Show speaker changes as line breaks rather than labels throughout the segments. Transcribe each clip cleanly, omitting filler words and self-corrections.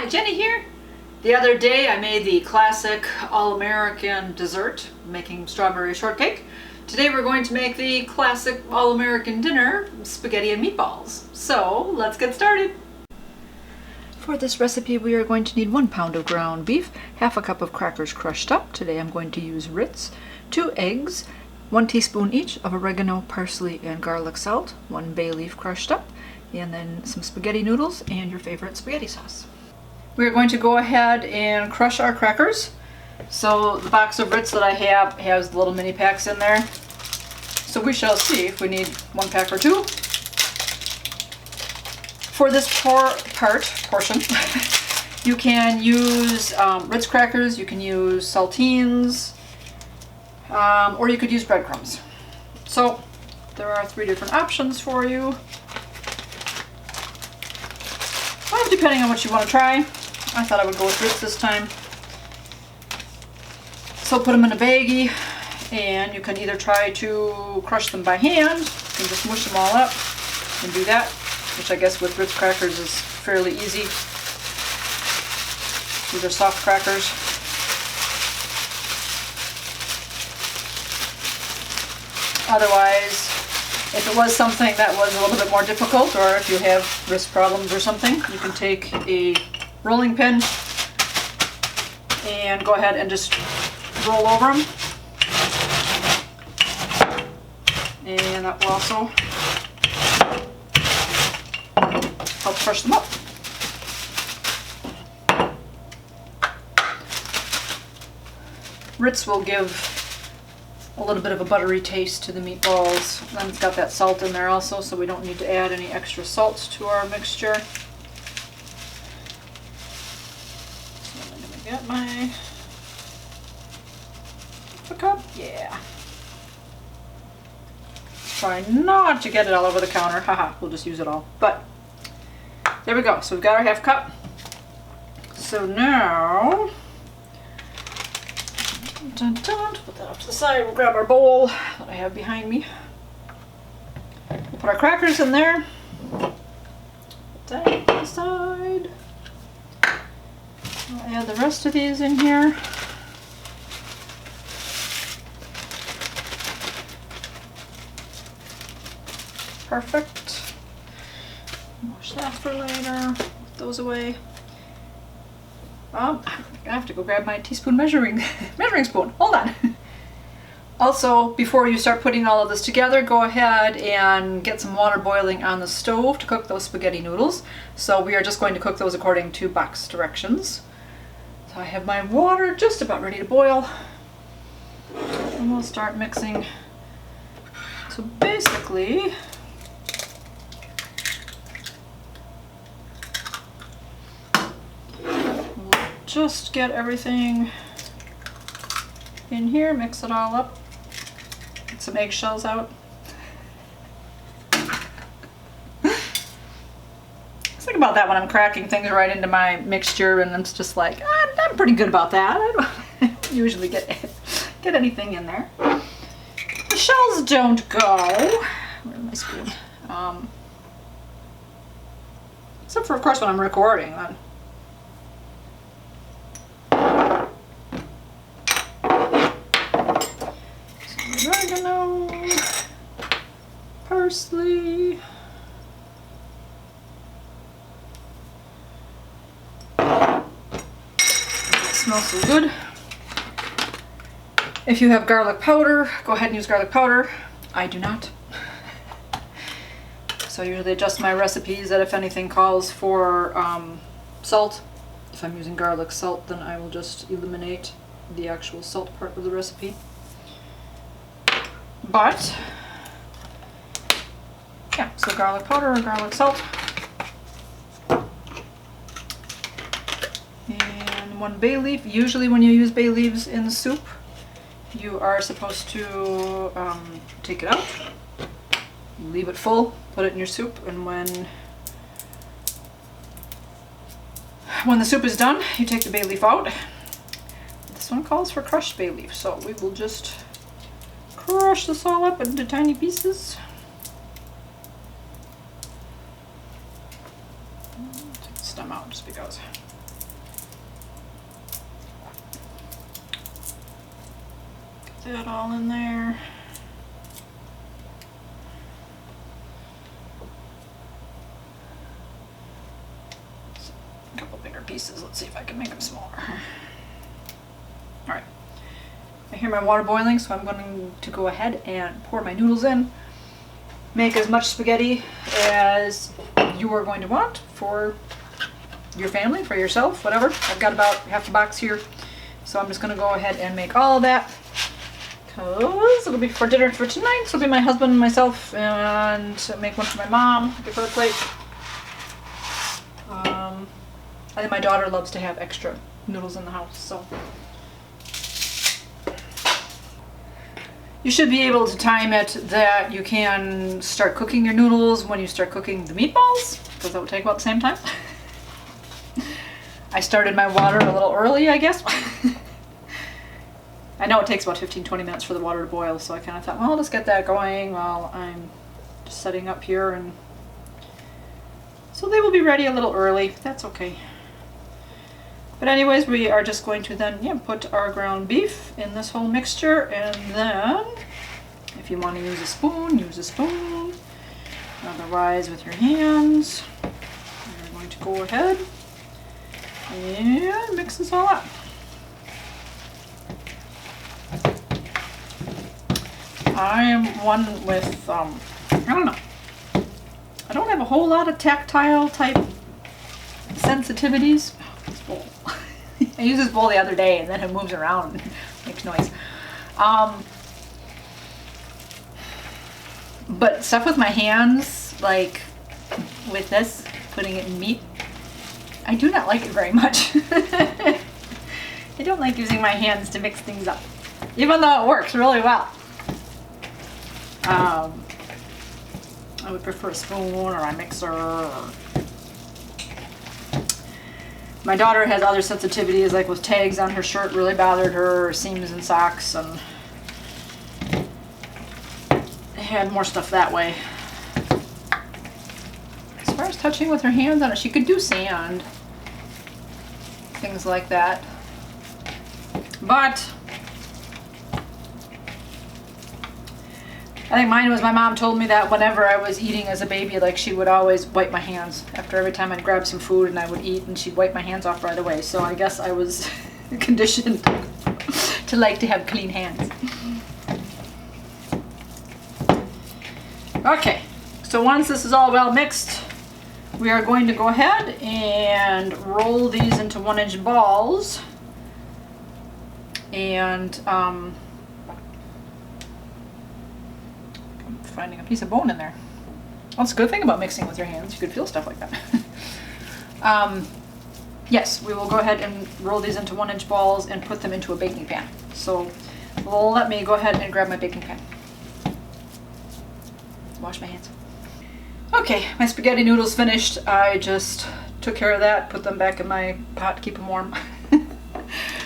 Hi, Jenny here. The other day I made the classic all-American dessert, making strawberry shortcake. Today we're going to make the classic all-American dinner, spaghetti and meatballs. So let's get started. For this recipe we are going to need 1 pound of ground beef, half a cup of crackers crushed up. Today I'm going to use Ritz, 2 eggs, 1 teaspoon each of oregano, parsley, and garlic salt, 1 bay leaf crushed up, and then some spaghetti noodles and your favorite spaghetti sauce. We're going to go ahead and crush our crackers. So the box of Ritz that I have has little mini packs in there. So we shall see if we need 1 pack or 2. For this portion, you can use Ritz crackers, you can use Saltines, or you could use breadcrumbs. So there are 3 different options for you. Depending on what you want to try. I thought I would go with Ritz this time. So put them in a baggie, and you can either try to crush them by hand, you can just mush them all up and do that, which I guess with Ritz crackers is fairly easy. These are soft crackers. Otherwise, if it was something that was a little bit more difficult, or if you have wrist problems or something, you can take a rolling pin and go ahead and just roll over them. And that will also help crush them up. Ritz will give a little bit of a buttery taste to the meatballs. Then it's got that salt in there also, so we don't need to add any extra salt to our mixture. So I'm going to get my cup. Yeah. Try not to get it all over the counter. Haha, we'll just use it all. But there we go. So we've got our half cup. So now, put that up to the side. We'll grab our bowl that I have behind me. We'll put our crackers in there. Put that to the side. I'll add the rest of these in here. Perfect. Wash that for later. Put those away. I'm gonna have to go grab my teaspoon measuring spoon. Hold on. Also, before you start putting all of this together, go ahead and get some water boiling on the stove to cook those spaghetti noodles. So we are just going to cook those according to box directions. So I have my water just about ready to boil. And we'll start mixing. So basically, just get everything in here, mix it all up, get some eggshells out. Think about that when I'm cracking things right into my mixture, and it's just like, I'm pretty good about that. I don't usually get anything in there. The shells don't go. Where's my spoon? Except for, of course, when I'm recording. Oregano, parsley, it smells so good. If you have garlic powder, go ahead and use garlic powder. I do not. So I usually adjust my recipes that if anything calls for salt. If I'm using garlic salt, then I will just eliminate the actual salt part of the recipe. But, yeah, so garlic powder or garlic salt. And 1 bay leaf. Usually when you use bay leaves in the soup, you are supposed to take it out, leave it full, put it in your soup, and when the soup is done, you take the bay leaf out. This one calls for crushed bay leaf, so we will just crush this all up into tiny pieces. Take the stem out just because. that all in there. A couple bigger pieces. Let's see if I can make them smaller. All right. I hear my water boiling, so I'm going to go ahead and pour my noodles in. Make as much spaghetti as you are going to want for your family, for yourself, whatever. I've got about half a box here, so I'm just going to go ahead and make all of that because it'll be for dinner for tonight. So it'll be my husband and myself, and make one for my mom, give her a plate. I think my daughter loves to have extra noodles in the house, so. You should be able to time it that you can start cooking your noodles when you start cooking the meatballs, because that would take about the same time. I started my water a little early, I guess. I know it takes about 15-20 minutes for the water to boil, so I kind of thought, well, let's get that going while I'm just setting up here, and so they will be ready a little early. That's okay. But anyways, we are just going to then put our ground beef in this whole mixture, and then if you want to use a spoon, use a spoon. Otherwise, with your hands, you're going to go ahead and mix this all up. I am one with, I don't know. I don't have a whole lot of tactile type sensitivities. This bowl. I used this bowl the other day, and then it moves around and makes noise. But stuff with my hands, like with this, putting it in meat, I do not like it very much. I don't like using my hands to mix things up, even though it works really well. I would prefer a spoon or a mixer. My daughter has other sensitivities, like with tags on her shirt really bothered her, or seams in socks, and had more stuff that way. As far as touching with her hands on it, she could do sand, things like that. But I think mine was, my mom told me that whenever I was eating as a baby, like she would always wipe my hands after every time I'd grab some food and I would eat, and she'd wipe my hands off right away. So I guess I was conditioned to like to have clean hands. Okay, so once this is all well mixed, we are going to go ahead and roll these into 1-inch balls. And I'm finding a piece of bone in there. That's a good thing about mixing with your hands. You could feel stuff like that. Yes, we will go ahead and roll these into 1-inch balls and put them into a baking pan. So let me go ahead and grab my baking pan. Wash my hands. Okay, my spaghetti noodles finished. I just took care of that, put them back in my pot to keep them warm.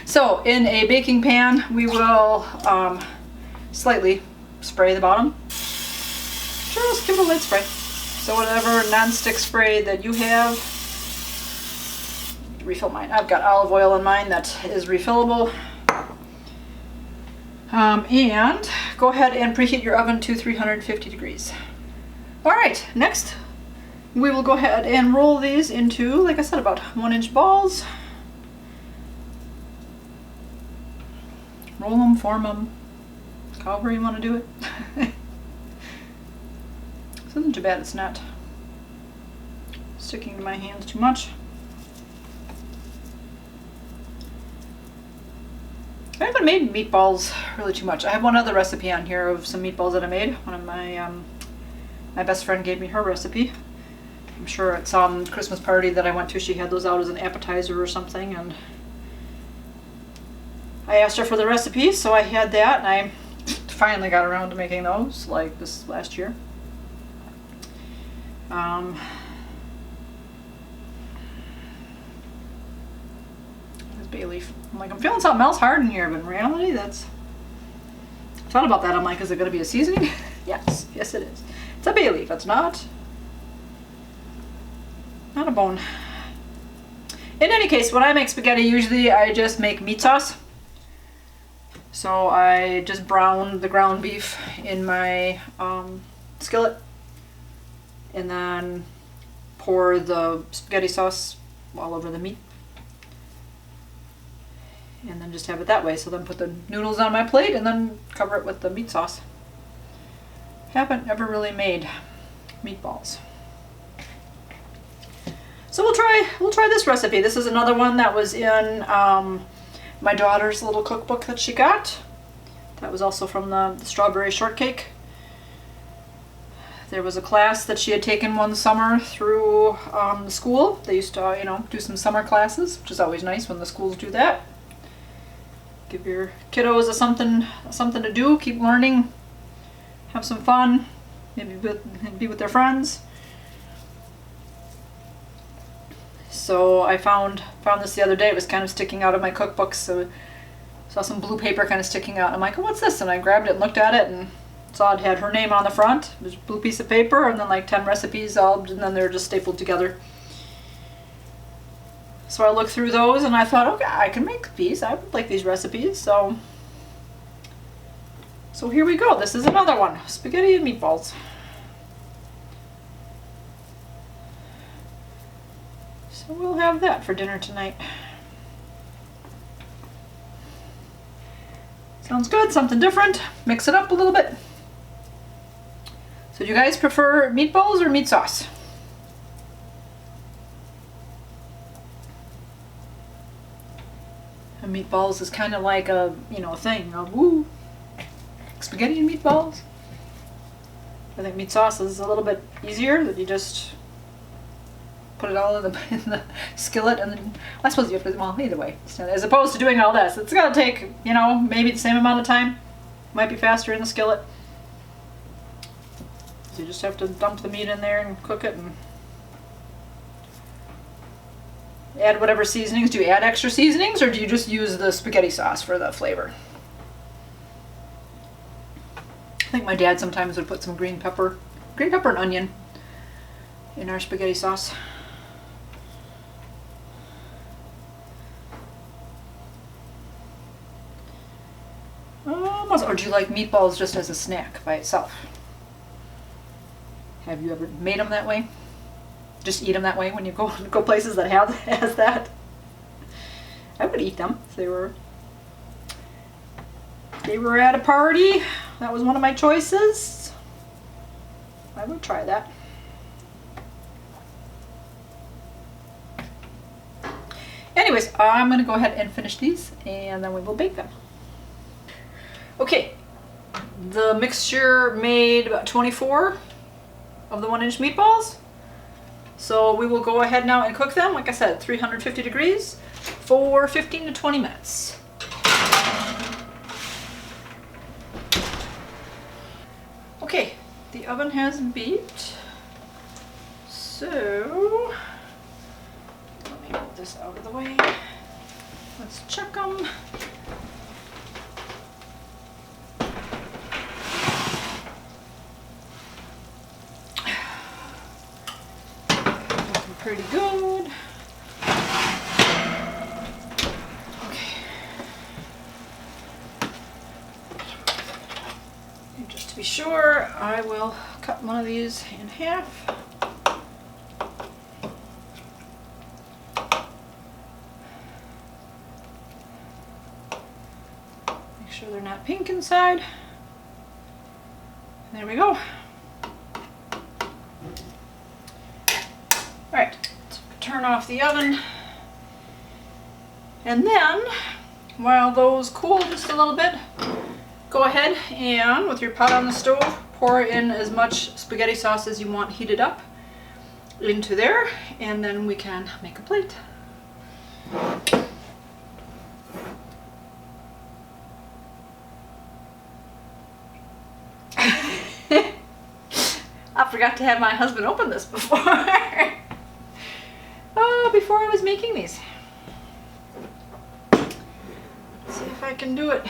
So in a baking pan, we will slightly spray the bottom. Sure, just give it a light spray. So whatever non-stick spray that you have, refill mine. I've got olive oil in mine that is refillable. And go ahead and preheat your oven to 350 degrees. All right, next we will go ahead and roll these into, like I said, about 1-inch balls. Roll them, form them, however you want to do it. This isn't too bad, it's not sticking to my hands too much. I haven't made meatballs really too much. I have one other recipe on here of some meatballs that I made. One of my my best friend gave me her recipe. I'm sure at some Christmas party that I went to, she had those out as an appetizer or something, and I asked her for the recipe, so I had that, and I finally got around to making those, like this last year. There's bay leaf. I'm like, I'm feeling something else hard in here, but in reality, that's... I thought about that. I'm like, is it going to be a seasoning? Yes, yes it is. It's a bay leaf. It's not a bone. In any case, when I make spaghetti, usually I just make meat sauce. So I just browned the ground beef in my skillet, and then pour the spaghetti sauce all over the meat, and then just have it that way. So then put the noodles on my plate and then cover it with the meat sauce. Haven't ever really made meatballs. So we'll try this recipe. This is another one that was in my daughter's little cookbook that she got. That was also from the strawberry shortcake. There was a class that she had taken one summer through the school. They used to, you know, do some summer classes, which is always nice when the schools do that. Give your kiddos something to do, keep learning, have some fun, maybe be with their friends. So I found this the other day. It was kind of sticking out of my cookbook, so I saw some blue paper kind of sticking out. I'm like, oh, what's this? And I grabbed it and looked at it and saw it had her name on the front. It was a blue piece of paper and then like 10 recipes all, and then they're just stapled together. So I looked through those and I thought, okay, I can make these. I would like these recipes. So here we go. This is another one, spaghetti and meatballs. So we'll have that for dinner tonight. Sounds good, something different. Mix it up a little bit. So do you guys prefer meatballs or meat sauce? And meatballs is kind of like a, you know, thing. Woo! Spaghetti and meatballs. I think meat sauce is a little bit easier, that you just put it all in the skillet, and then I suppose you have to, well, either way, as opposed to doing all this, it's gonna take, you know, maybe the same amount of time. Might be faster in the skillet. So you just have to dump the meat in there and cook it and add whatever seasonings. Do you add extra seasonings, or do you just use the spaghetti sauce for the flavor? I think my dad sometimes would put some green pepper and onion in our spaghetti sauce. Or do you like meatballs just as a snack by itself? Have you ever made them that way? Just eat them that way when you go places that has that? I would eat them if they were at a party. That was one of my choices. I would try that. Anyways, I'm going to go ahead and finish these, and then we will bake them. Okay, the mixture made about 24 of the 1-inch meatballs. So we will go ahead now and cook them, like I said, 350 degrees for 15 to 20 minutes. Okay, the oven has beeped. So let me move this out of the way. Let's check them. Looking pretty good. Okay. And just to be sure, I will cut one of these in half. Make sure they're not pink inside. There we go. Alright, let's turn off the oven. And then, while those cool just a little bit, go ahead and, with your pot on the stove, pour in as much spaghetti sauce as you want heated up into there, and then we can make a plate. I forgot to have my husband open this before. Before I was making these. Let's see if I can do it.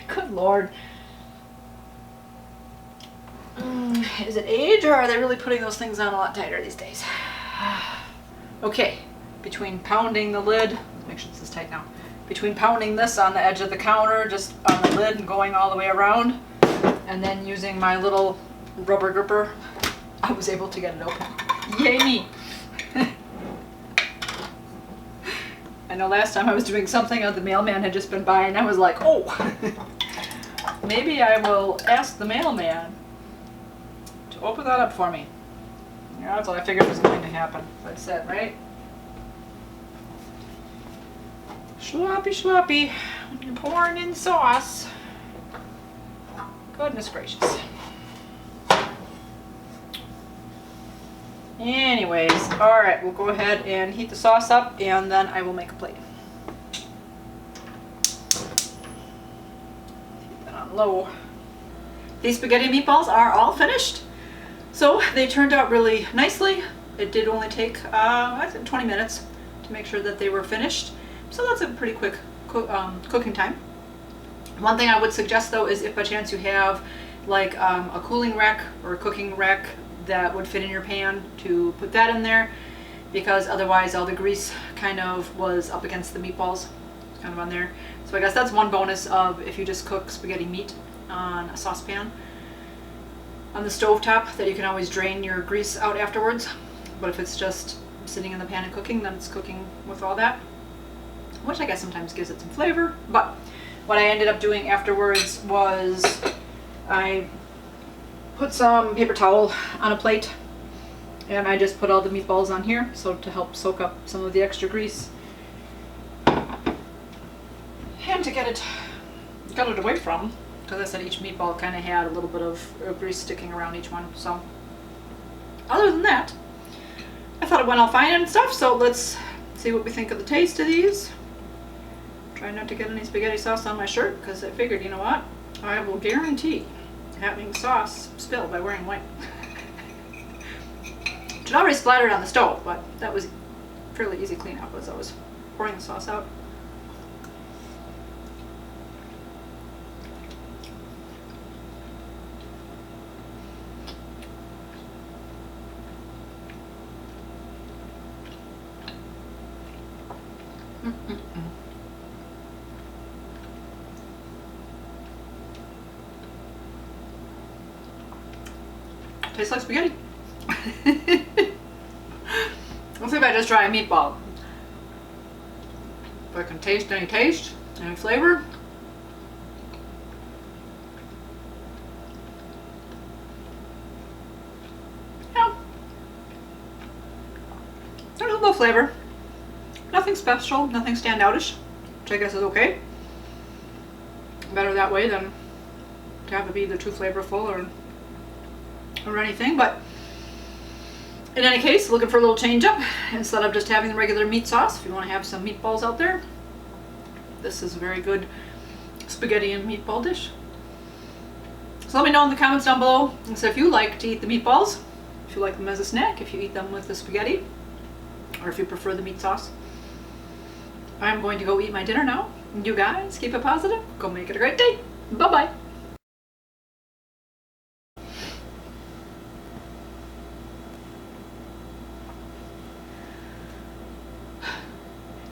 Good Lord. Is it age, or are they really putting those things on a lot tighter these days? Okay, between pounding the lid, make sure this is tight now, between pounding this on the edge of the counter, just on the lid and going all the way around, and then using my little rubber gripper, I was able to get it open. Yay me! I know last time I was doing something, the mailman had just been by and I was like, oh, maybe I will ask the mailman to open that up for me. Yeah, that's what I figured was going to happen. That's I said, right? Sloppy, sloppy. When you're pouring in sauce. Goodness gracious. Anyways, alright, we'll go ahead and heat the sauce up and then I will make a plate. Keep that on low. These spaghetti meatballs are all finished. So they turned out really nicely. It did only take I think 20 minutes to make sure that they were finished. So that's a pretty quick cooking time. One thing I would suggest though is if by chance you have like a cooling rack or a cooking rack that would fit in your pan, to put that in there, because otherwise all the grease kind of was up against the meatballs, kind of on there. So I guess that's one bonus of if you just cook spaghetti meat on a saucepan on the stove top, that you can always drain your grease out afterwards. But if it's just sitting in the pan and cooking, then it's cooking with all that, which I guess sometimes gives it some flavor. But what I ended up doing afterwards was I put some paper towel on a plate and I just put all the meatballs on here, so to help soak up some of the extra grease and to get it away from, because I said each meatball kind of had a little bit of grease sticking around each one. So other than that, I thought it went all fine and stuff. So let's see what we think of the taste of these. Try not to get any spaghetti sauce on my shirt, because I figured, you know what, I will guarantee having sauce spill by wearing white. It had already splattered on the stove, but that was fairly easy cleanup as I was pouring the sauce out. Tastes like spaghetti. Let's see if I just try a meatball. If I can taste, any flavor. Yeah. There's a little flavor. Nothing special, nothing standoutish, which I guess is okay. Better that way than to have it be either too flavorful or anything. But in any case, looking for a little change up instead of just having the regular meat sauce. If you want to have some meatballs out there, this is a very good spaghetti and meatball dish. So let me know in the comments down below. And so if you like to eat the meatballs, if you like them as a snack, if you eat them with the spaghetti, or if you prefer the meat sauce. I'm going to go eat my dinner now. You guys keep it positive. Go make it a great day. Bye-bye.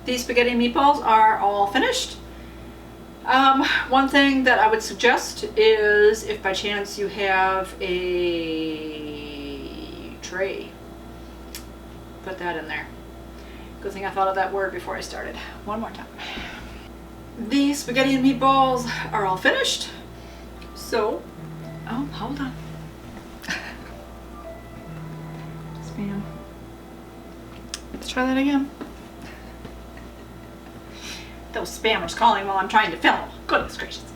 These spaghetti meatballs are all finished. One thing that I would suggest is if by chance you have a tray, put that in there. Good thing I thought of that word before I started. One more time. These spaghetti and meatballs are all finished. So, oh, hold on. Spam. Let's try that again. Those spammers calling while I'm trying to film. Goodness gracious.